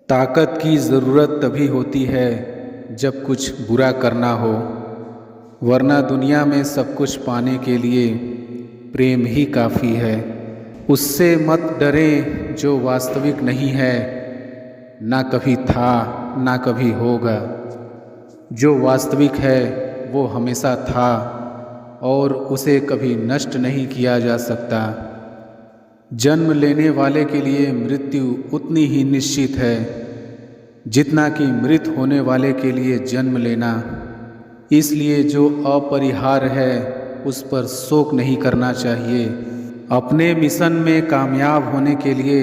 ताकत की ज़रूरत तभी होती है जब कुछ बुरा करना हो, वरना दुनिया में सब कुछ पाने के लिए प्रेम ही काफ़ी है। उससे मत डरें जो वास्तविक नहीं है, ना कभी था ना कभी होगा। जो वास्तविक है वो हमेशा था और उसे कभी नष्ट नहीं किया जा सकता। जन्म लेने वाले के लिए मृत्यु उतनी ही निश्चित है जितना कि मृत होने वाले के लिए जन्म लेना। इसलिए जो अपरिहार्य है उस पर शोक नहीं करना चाहिए। अपने मिशन में कामयाब होने के लिए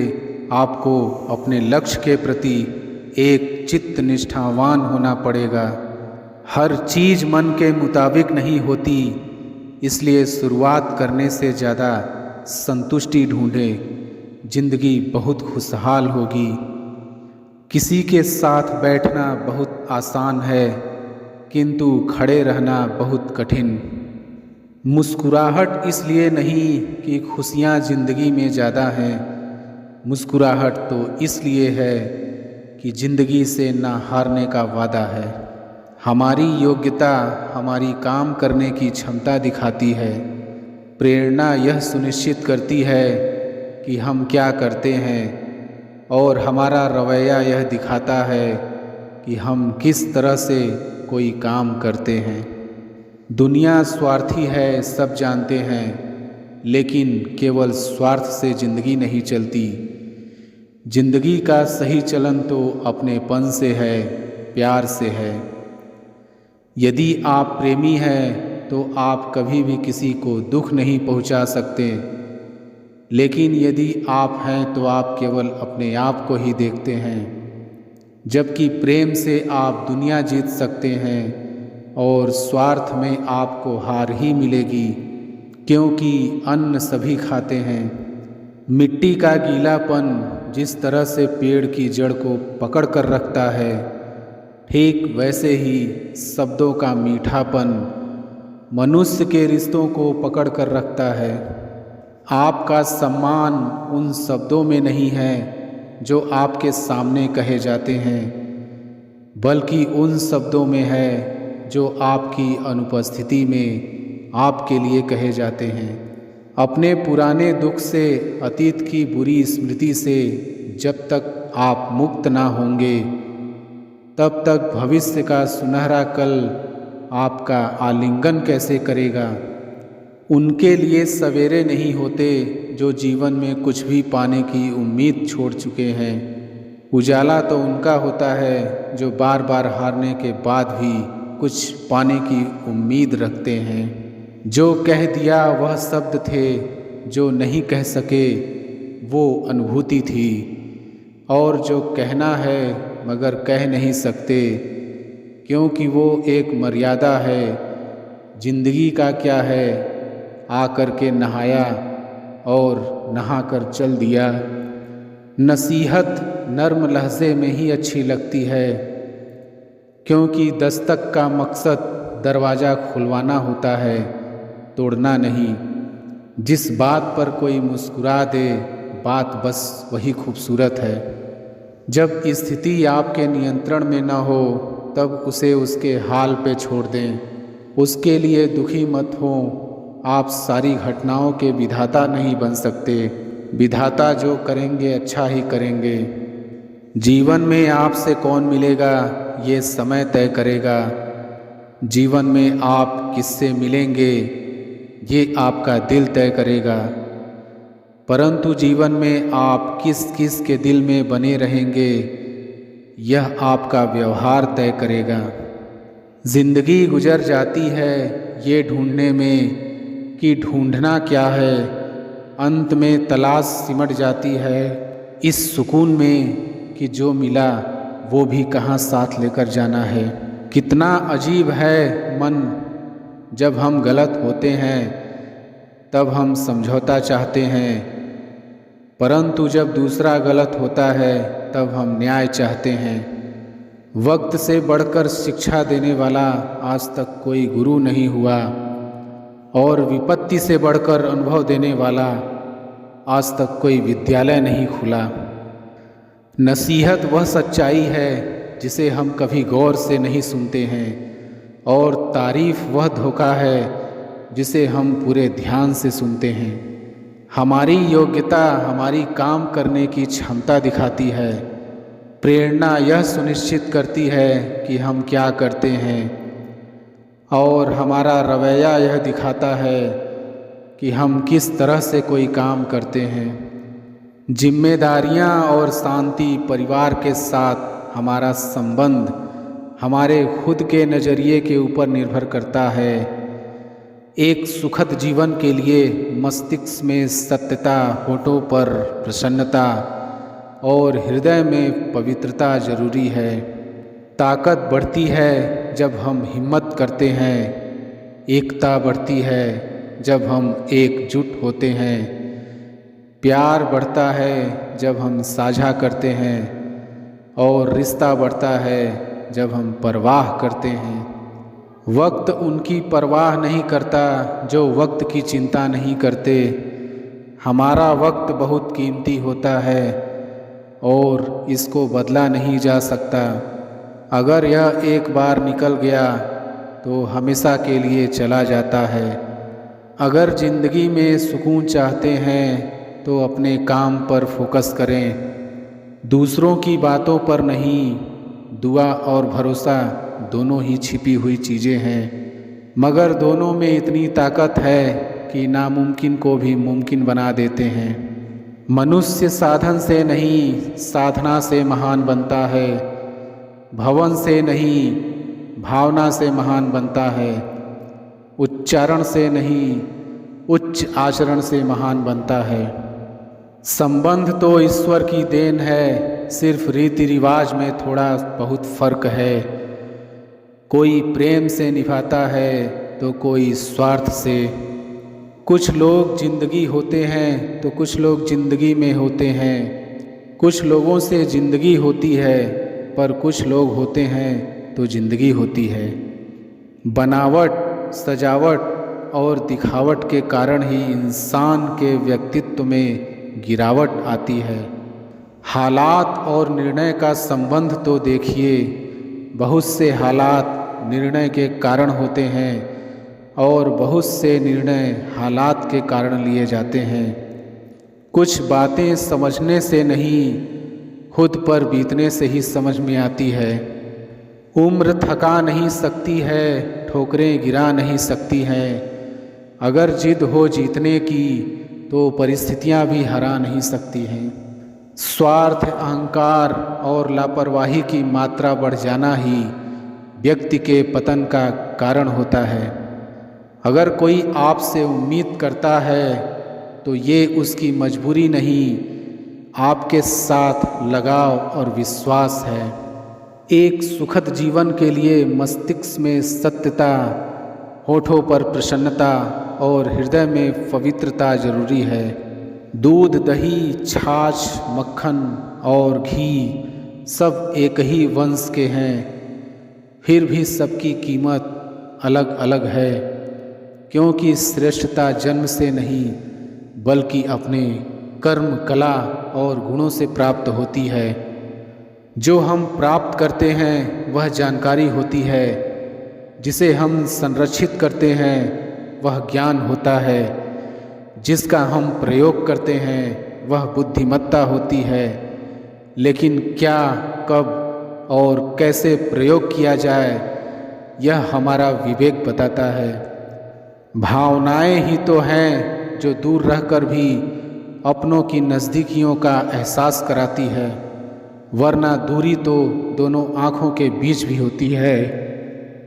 आपको अपने लक्ष्य के प्रति एक चित्त निष्ठावान होना पड़ेगा। हर चीज़ मन के मुताबिक नहीं होती, इसलिए शुरुआत करने से ज़्यादा संतुष्टि ढूंढें। जिंदगी बहुत खुशहाल होगी। किसी के साथ बैठना बहुत आसान है, किंतु खड़े रहना बहुत कठिन। मुस्कुराहट इसलिए नहीं कि खुशियाँ ज़िंदगी में ज़्यादा हैं, मुस्कुराहट तो इसलिए है कि ज़िंदगी से ना हारने का वादा है। हमारी योग्यता हमारी काम करने की क्षमता दिखाती है। प्रेरणा यह सुनिश्चित करती है कि हम क्या करते हैं और हमारा रवैया यह दिखाता है कि हम किस तरह से कोई काम करते हैं। दुनिया स्वार्थी है, सब जानते हैं, लेकिन केवल स्वार्थ से ज़िंदगी नहीं चलती। ज़िंदगी का सही चलन तो अपनेपन से है, प्यार से है। यदि आप प्रेमी हैं तो आप कभी भी किसी को दुख नहीं पहुंचा सकते, लेकिन यदि आप हैं तो आप केवल अपने आप को ही देखते हैं। जबकि प्रेम से आप दुनिया जीत सकते हैं और स्वार्थ में आपको हार ही मिलेगी, क्योंकि अन्न सभी खाते हैं। मिट्टी का गीलापन जिस तरह से पेड़ की जड़ को पकड़ कर रखता है, ठीक वैसे ही शब्दों का मीठापन मनुष्य के रिश्तों को पकड़ कर रखता है। आपका सम्मान उन शब्दों में नहीं है जो आपके सामने कहे जाते हैं, बल्कि उन शब्दों में है जो आपकी अनुपस्थिति में आपके लिए कहे जाते हैं। अपने पुराने दुख से, अतीत की बुरी स्मृति से जब तक आप मुक्त ना होंगे, तब तक भविष्य का सुनहरा कल आपका आलिंगन कैसे करेगा। उनके लिए सवेरे नहीं होते जो जीवन में कुछ भी पाने की उम्मीद छोड़ चुके हैं। उजाला तो उनका होता है जो बार बार हारने के बाद भी कुछ पाने की उम्मीद रखते हैं। जो कह दिया वह शब्द थे, जो नहीं कह सके वो अनुभूति थी, और जो कहना है मगर कह नहीं सकते क्योंकि वो एक मर्यादा है। जिंदगी का क्या है, आकर के नहाया और नहाकर चल दिया। नसीहत नर्म लहजे में ही अच्छी लगती है, क्योंकि दस्तक का मकसद दरवाज़ा खुलवाना होता है, तोड़ना नहीं। जिस बात पर कोई मुस्कुरा दे, बात बस वही खूबसूरत है। जब स्थिति आपके नियंत्रण में न हो तब उसे उसके हाल पे छोड़ दें। उसके लिए दुखी मत हो। आप सारी घटनाओं के विधाता नहीं बन सकते। विधाता जो करेंगे अच्छा ही करेंगे। जीवन में आपसे कौन मिलेगा ये समय तय करेगा। जीवन में आप किससे मिलेंगे ये आपका दिल तय करेगा। परंतु जीवन में आप किस किस के दिल में बने रहेंगे यह आपका व्यवहार तय करेगा। जिंदगी गुजर जाती है ये ढूंढने में कि ढूंढना क्या है। अंत में तलाश सिमट जाती है इस सुकून में कि जो मिला वो भी कहाँ साथ लेकर जाना है। कितना अजीब है मन, जब हम गलत होते हैं तब हम समझौता चाहते हैं, परंतु जब दूसरा गलत होता है तब हम न्याय चाहते हैं। वक्त से बढ़कर शिक्षा देने वाला आज तक कोई गुरु नहीं हुआ, और विपत्ति से बढ़कर अनुभव देने वाला आज तक कोई विद्यालय नहीं खुला। नसीहत वह सच्चाई है जिसे हम कभी गौर से नहीं सुनते हैं, और तारीफ़ वह धोखा है जिसे हम पूरे ध्यान से सुनते हैं। हमारी योग्यता हमारी काम करने की क्षमता दिखाती है। प्रेरणा यह सुनिश्चित करती है कि हम क्या करते हैं, और हमारा रवैया यह दिखाता है कि हम किस तरह से कोई काम करते हैं। जिम्मेदारियां और शांति, परिवार के साथ हमारा संबंध हमारे खुद के नज़रिए के ऊपर निर्भर करता है। एक सुखद जीवन के लिए मस्तिष्क में सत्यता, होठों पर प्रसन्नता और हृदय में पवित्रता जरूरी है। ताकत बढ़ती है जब हम हिम्मत करते हैं, एकता बढ़ती है जब हम एकजुट होते हैं, प्यार बढ़ता है जब हम साझा करते हैं, और रिश्ता बढ़ता है जब हम परवाह करते हैं। वक्त उनकी परवाह नहीं करता जो वक्त की चिंता नहीं करते। हमारा वक्त बहुत कीमती होता है और इसको बदला नहीं जा सकता। अगर यह एक बार निकल गया तो हमेशा के लिए चला जाता है। अगर ज़िंदगी में सुकून चाहते हैं तो अपने काम पर फोकस करें, दूसरों की बातों पर नहीं। दुआ और भरोसा दोनों ही छिपी हुई चीज़ें हैं, मगर दोनों में इतनी ताकत है कि नामुमकिन को भी मुमकिन बना देते हैं। मनुष्य साधन से नहीं, साधना से महान बनता है। भवन से नहीं, भावना से महान बनता है। उच्चारण से नहीं, उच्च आचरण से महान बनता है। संबंध तो ईश्वर की देन है, सिर्फ रीति रिवाज में थोड़ा बहुत फर्क है। कोई प्रेम से निभाता है तो कोई स्वार्थ से। कुछ लोग जिंदगी होते हैं तो कुछ लोग जिंदगी में होते हैं। कुछ लोगों से जिंदगी होती है पर कुछ लोग होते हैं तो जिंदगी होती है। बनावट, सजावट और दिखावट के कारण ही इंसान के व्यक्तित्व में गिरावट आती है। हालात और निर्णय का संबंध तो देखिए। बहुत से हालात निर्णय के कारण होते हैं और बहुत से निर्णय हालात के कारण लिए जाते हैं। कुछ बातें समझने से नहीं, खुद पर बीतने से ही समझ में आती है। उम्र थका नहीं सकती है, ठोकरें गिरा नहीं सकती हैं। अगर जिद हो जीतने की तो परिस्थितियां भी हरा नहीं सकती हैं। स्वार्थ, अहंकार और लापरवाही की मात्रा बढ़ जाना ही व्यक्ति के पतन का कारण होता है। अगर कोई आपसे उम्मीद करता है तो ये उसकी मजबूरी नहीं, आपके साथ लगाव और विश्वास है। एक सुखद जीवन के लिए मस्तिष्क में सत्यता, होठों पर प्रसन्नता और हृदय में पवित्रता जरूरी है। दूध, दही, छाछ, मक्खन और घी सब एक ही वंश के हैं, फिर भी सबकी कीमत अलग अलग है, क्योंकि श्रेष्ठता जन्म से नहीं बल्कि अपने कर्म, कला और गुणों से प्राप्त होती है। जो हम प्राप्त करते हैं वह जानकारी होती है, जिसे हम संरक्षित करते हैं वह ज्ञान होता है, जिसका हम प्रयोग करते हैं वह बुद्धिमत्ता होती है। लेकिन क्या, कब और कैसे प्रयोग किया जाए यह हमारा विवेक बताता है। भावनाएं ही तो हैं जो दूर रहकर भी अपनों की नज़दीकियों का एहसास कराती है, वरना दूरी तो दोनों आँखों के बीच भी होती है।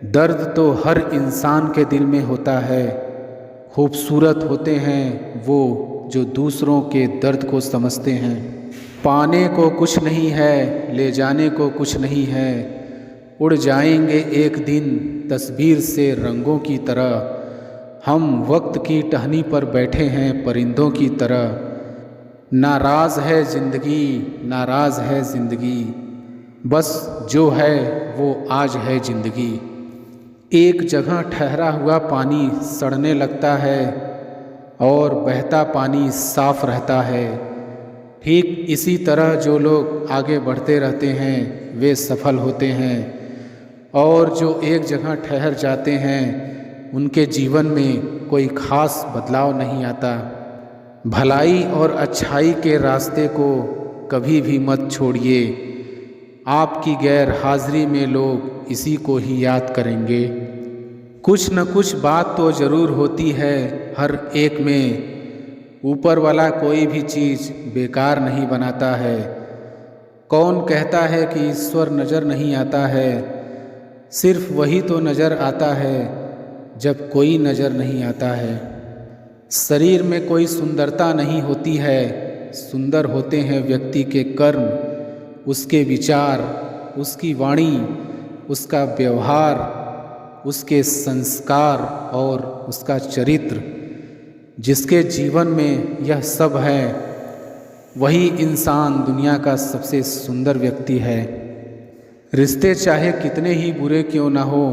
दर्द तो हर इंसान के दिल में होता है। खूबसूरत होते हैं वो जो दूसरों के दर्द को समझते हैं। पाने को कुछ नहीं है, ले जाने को कुछ नहीं है। उड़ जाएंगे एक दिन तस्वीर से रंगों की तरह। हम वक्त की टहनी पर बैठे हैं परिंदों की तरह। नाराज़ है ज़िंदगी, नाराज़ है ज़िंदगी, बस जो है वो आज है ज़िंदगी। एक जगह ठहरा हुआ पानी सड़ने लगता है और बहता पानी साफ रहता है। ठीक इसी तरह जो लोग आगे बढ़ते रहते हैं वे सफल होते हैं, और जो एक जगह ठहर जाते हैं उनके जीवन में कोई खास बदलाव नहीं आता। भलाई और अच्छाई के रास्ते को कभी भी मत छोड़िए। आपकी गैर हाजिरी में लोग इसी को ही याद करेंगे। कुछ न कुछ बात तो ज़रूर होती है हर एक में। ऊपर वाला कोई भी चीज़ बेकार नहीं बनाता है। कौन कहता है कि ईश्वर नज़र नहीं आता है? सिर्फ वही तो नज़र आता है जब कोई नज़र नहीं आता है। शरीर में कोई सुंदरता नहीं होती है, सुंदर होते हैं व्यक्ति के कर्म, उसके विचार, उसकी वाणी, उसका व्यवहार, उसके संस्कार और उसका चरित्र। जिसके जीवन में यह सब है वही इंसान दुनिया का सबसे सुंदर व्यक्ति है। रिश्ते चाहे कितने ही बुरे क्यों ना हो,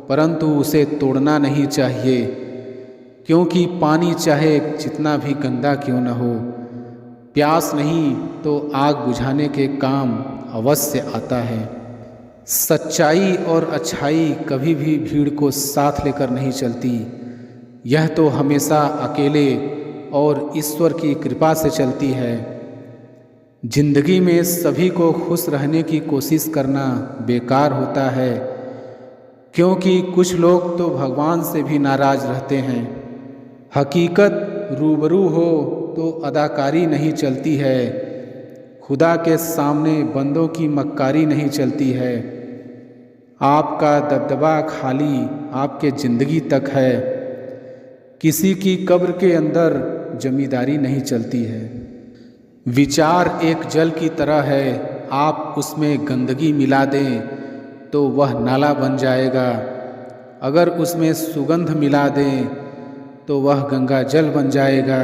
परंतु उसे तोड़ना नहीं चाहिए, क्योंकि पानी चाहे जितना भी गंदा क्यों ना हो, प्यास नहीं तो आग बुझाने के काम अवश्य आता है। सच्चाई और अच्छाई कभी भी भीड़ को साथ लेकर नहीं चलती, यह तो हमेशा अकेले और ईश्वर की कृपा से चलती है। जिंदगी में सभी को खुश रहने की कोशिश करना बेकार होता है, क्योंकि कुछ लोग तो भगवान से भी नाराज रहते हैं। हकीकत रूबरू हो तो अदाकारी नहीं चलती है, खुदा के सामने बंदों की मक्कारी नहीं चलती है। आपका दबदबा खाली आपके ज़िंदगी तक है, किसी की कब्र के अंदर जमींदारी नहीं चलती है। विचार एक जल की तरह है, आप उसमें गंदगी मिला दें तो वह नाला बन जाएगा, अगर उसमें सुगंध मिला दें तो वह गंगा जल बन जाएगा।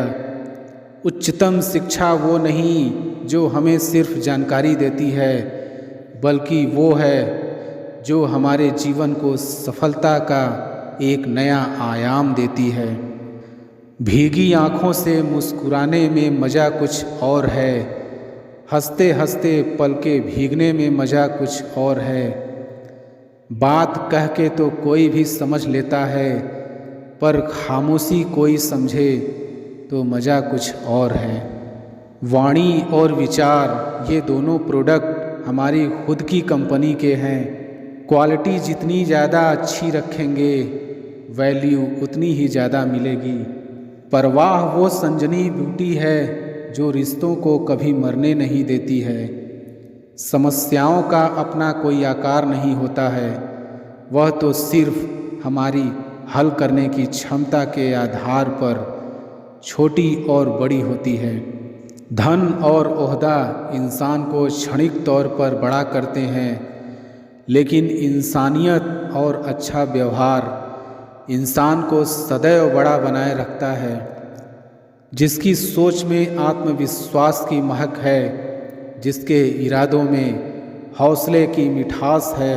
उच्चतम शिक्षा वो नहीं जो हमें सिर्फ जानकारी देती है, बल्कि वो है जो हमारे जीवन को सफलता का एक नया आयाम देती है। भीगी आँखों से मुस्कुराने में मज़ा कुछ और है, हंसते हंसते पलके भीगने में मज़ा कुछ और है। बात कह के तो कोई भी समझ लेता है, पर खामोशी कोई समझे तो मज़ा कुछ और है। वाणी और विचार ये दोनों प्रोडक्ट हमारी खुद की कंपनी के हैं। क्वालिटी जितनी ज़्यादा अच्छी रखेंगे वैल्यू उतनी ही ज़्यादा मिलेगी। परवाह वो संजनी ब्यूटी है जो रिश्तों को कभी मरने नहीं देती है। समस्याओं का अपना कोई आकार नहीं होता है, वह तो सिर्फ हमारी हल करने की क्षमता के आधार पर छोटी और बड़ी होती है। धन और ओहदा इंसान को क्षणिक तौर पर बड़ा करते हैं, लेकिन इंसानियत और अच्छा व्यवहार इंसान को सदैव बड़ा बनाए रखता है। जिसकी सोच में आत्मविश्वास की महक है, जिसके इरादों में हौसले की मिठास है,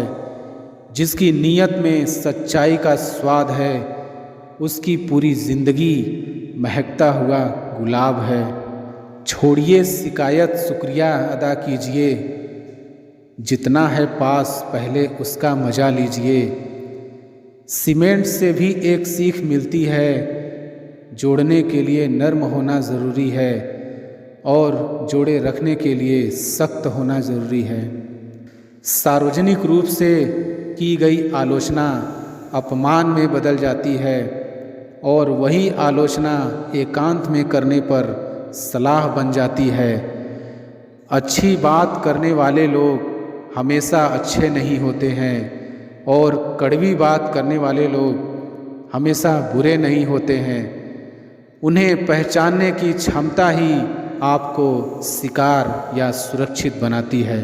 जिसकी नीयत में सच्चाई का स्वाद है, उसकी पूरी ज़िंदगी महकता हुआ गुलाब है। छोड़िए शिकायत, शुक्रिया अदा कीजिए, जितना है पास पहले उसका मज़ा लीजिए। सीमेंट से भी एक सीख मिलती है, जोड़ने के लिए नर्म होना ज़रूरी है और जोड़े रखने के लिए सख्त होना ज़रूरी है। सार्वजनिक रूप से की गई आलोचना अपमान में बदल जाती है, और वही आलोचना एकांत में करने पर सलाह बन जाती है। अच्छी बात करने वाले लोग हमेशा अच्छे नहीं होते हैं, और कड़वी बात करने वाले लोग हमेशा बुरे नहीं होते हैं। उन्हें पहचानने की क्षमता ही आपको शिकार या सुरक्षित बनाती है।